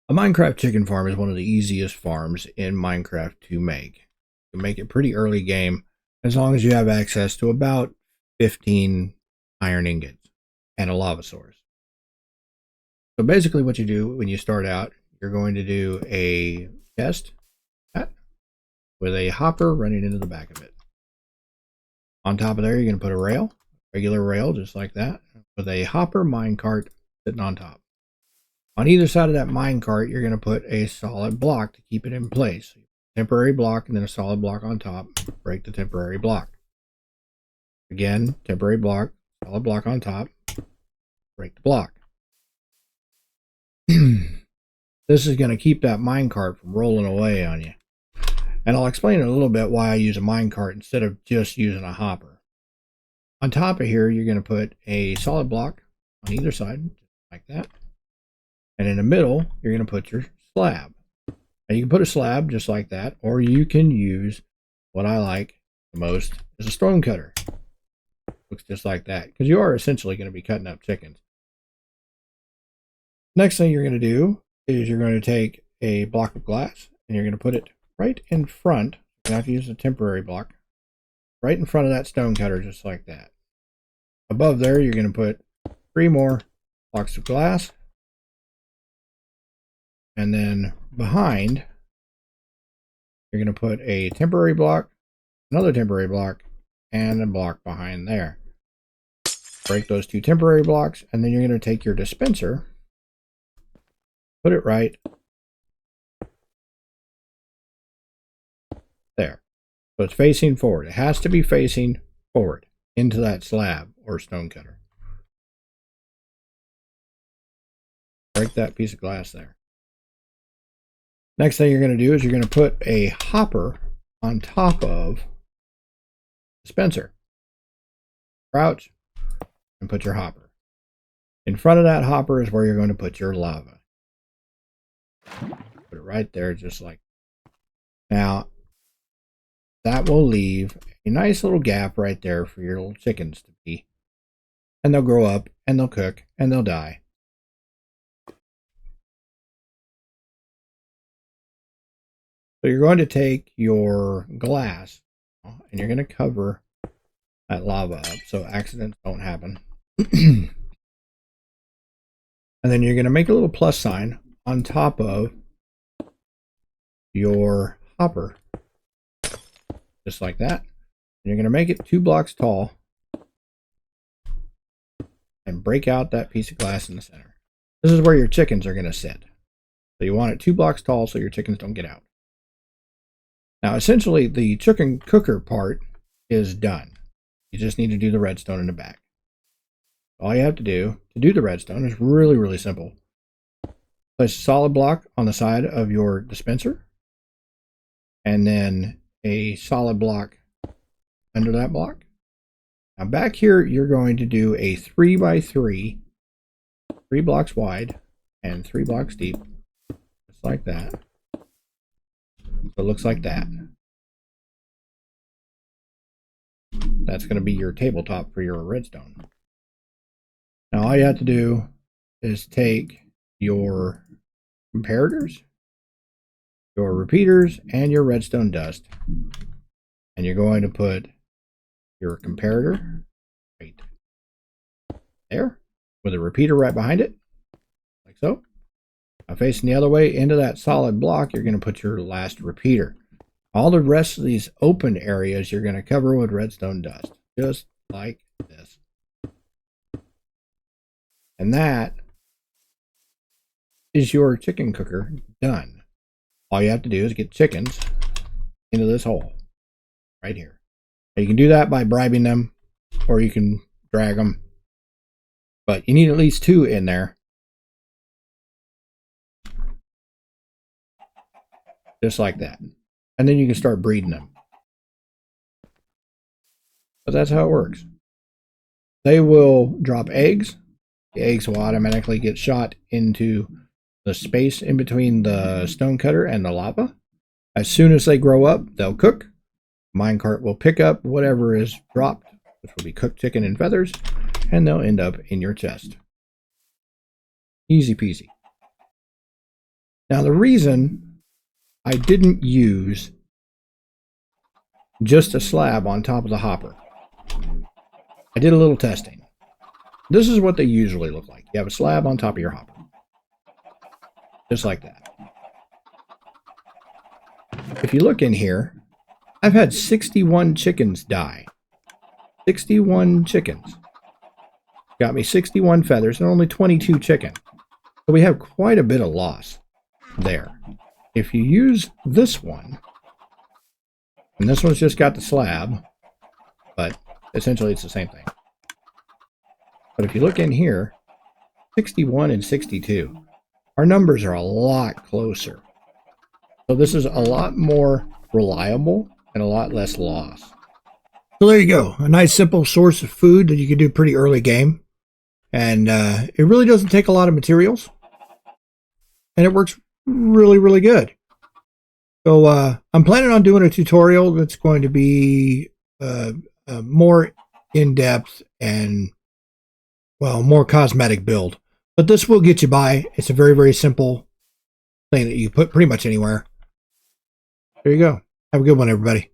A Minecraft chicken farm is one of the easiest farms in Minecraft to make. You can make it pretty early game as long as you have access to about 15 iron ingots and a lava source. So basically what you do when you start out, you're going to do a chest with a hopper running into the back of it. On top of there, you're going to put a rail, regular rail just like that, with a hopper minecart sitting on top. On either side of that minecart, you're going to put a solid block to keep it in place. Temporary block and then a solid block on top. Break the temporary block. Again, temporary block, solid block on top. Break the block. This is going to keep that minecart from rolling away on you. And I'll explain in a little bit why I use a minecart instead of just using a hopper. On top of here, you're going to put a solid block on either side, just like that. And in the middle, you're going to put your slab. Now you can put a slab just like that, or you can use what I like the most is a stone cutter. Looks just like that, because you are essentially going to be cutting up chickens. Next thing you're going to do is you're going to take a block of glass and you're going to put it right in front. You don't have to use a temporary block. Right in front of that stone cutter, just like that. Above there, you're going to put 3 more blocks of glass. And then behind, you're going to put a temporary block, another temporary block, and a block behind there. Break those 2 temporary blocks, and then you're going to take your dispenser, put it right there. So it's facing forward. It has to be facing forward into that slab or stone cutter. Break that piece of glass there. Next thing you're going to do is you're going to put a hopper on top of dispenser. Crouch and put your hopper. In front of that hopper is where you're going to put your lava. Put it right there, just like that. Now, that will leave a nice little gap right there for your little chickens to be. And they'll grow up and they'll cook and they'll die. So you're going to take your glass and you're going to cover that lava up so accidents don't happen. And then you're going to make a little plus sign on top of your hopper. Just like that. And you're going to make it 2 blocks tall and break out that piece of glass in the center. This is where your chickens are going to sit. So you want it 2 blocks tall so your chickens don't get out. Now, essentially, the chicken cooker part is done. You just need to do the redstone in the back. All you have to do the redstone is really, really simple. Place a solid block on the side of your dispenser, and then a solid block under that block. Now, back here, you're going to do a 3x3, 3 blocks wide and 3 blocks deep, just like that. So it looks like that. That's going to be your tabletop for your redstone. Now all you have to do is take your comparators, your repeaters, and your redstone dust. And you're going to put your comparator right there with a repeater right behind it, like so. Now facing the other way into that solid block, you're going to put your last repeater. All the rest of these open areas you're going to cover with redstone dust, just like this. And that is your chicken cooker done. All you have to do is get chickens into this hole right here. Now you can do that by bribing them, or you can drag them, but you need at least 2 in there. Just like that. And then you can start breeding them. But that's how it works. They will drop eggs. The eggs will automatically get shot into the space in between the stone cutter and the lava. As soon as they grow up, they'll cook. Minecart will pick up whatever is dropped, which will be cooked chicken and feathers, and they'll end up in your chest. Easy peasy. Now, the reason I didn't use just a slab on top of the hopper, I did a little testing. This is what they usually look like. You have a slab on top of your hopper. Just like that. If you look in here, I've had 61 chickens die. 61 chickens. Got me 61 feathers and only 22 chicken. So we have quite a bit of loss there. If you use this one, and this one's just got the slab, but essentially it's the same thing. But if you look in here, 61 and 62, our numbers are a lot closer. So this is a lot more reliable and a lot less loss. So there you go. A nice simple source of food that you can do pretty early game. And it really doesn't take a lot of materials. And it works really, really good. So I'm planning on doing a tutorial that's going to be more in-depth and, well, more cosmetic build. But this will get you by. It's a very, very simple thing that you put pretty much anywhere. There you go. Have a good one, everybody.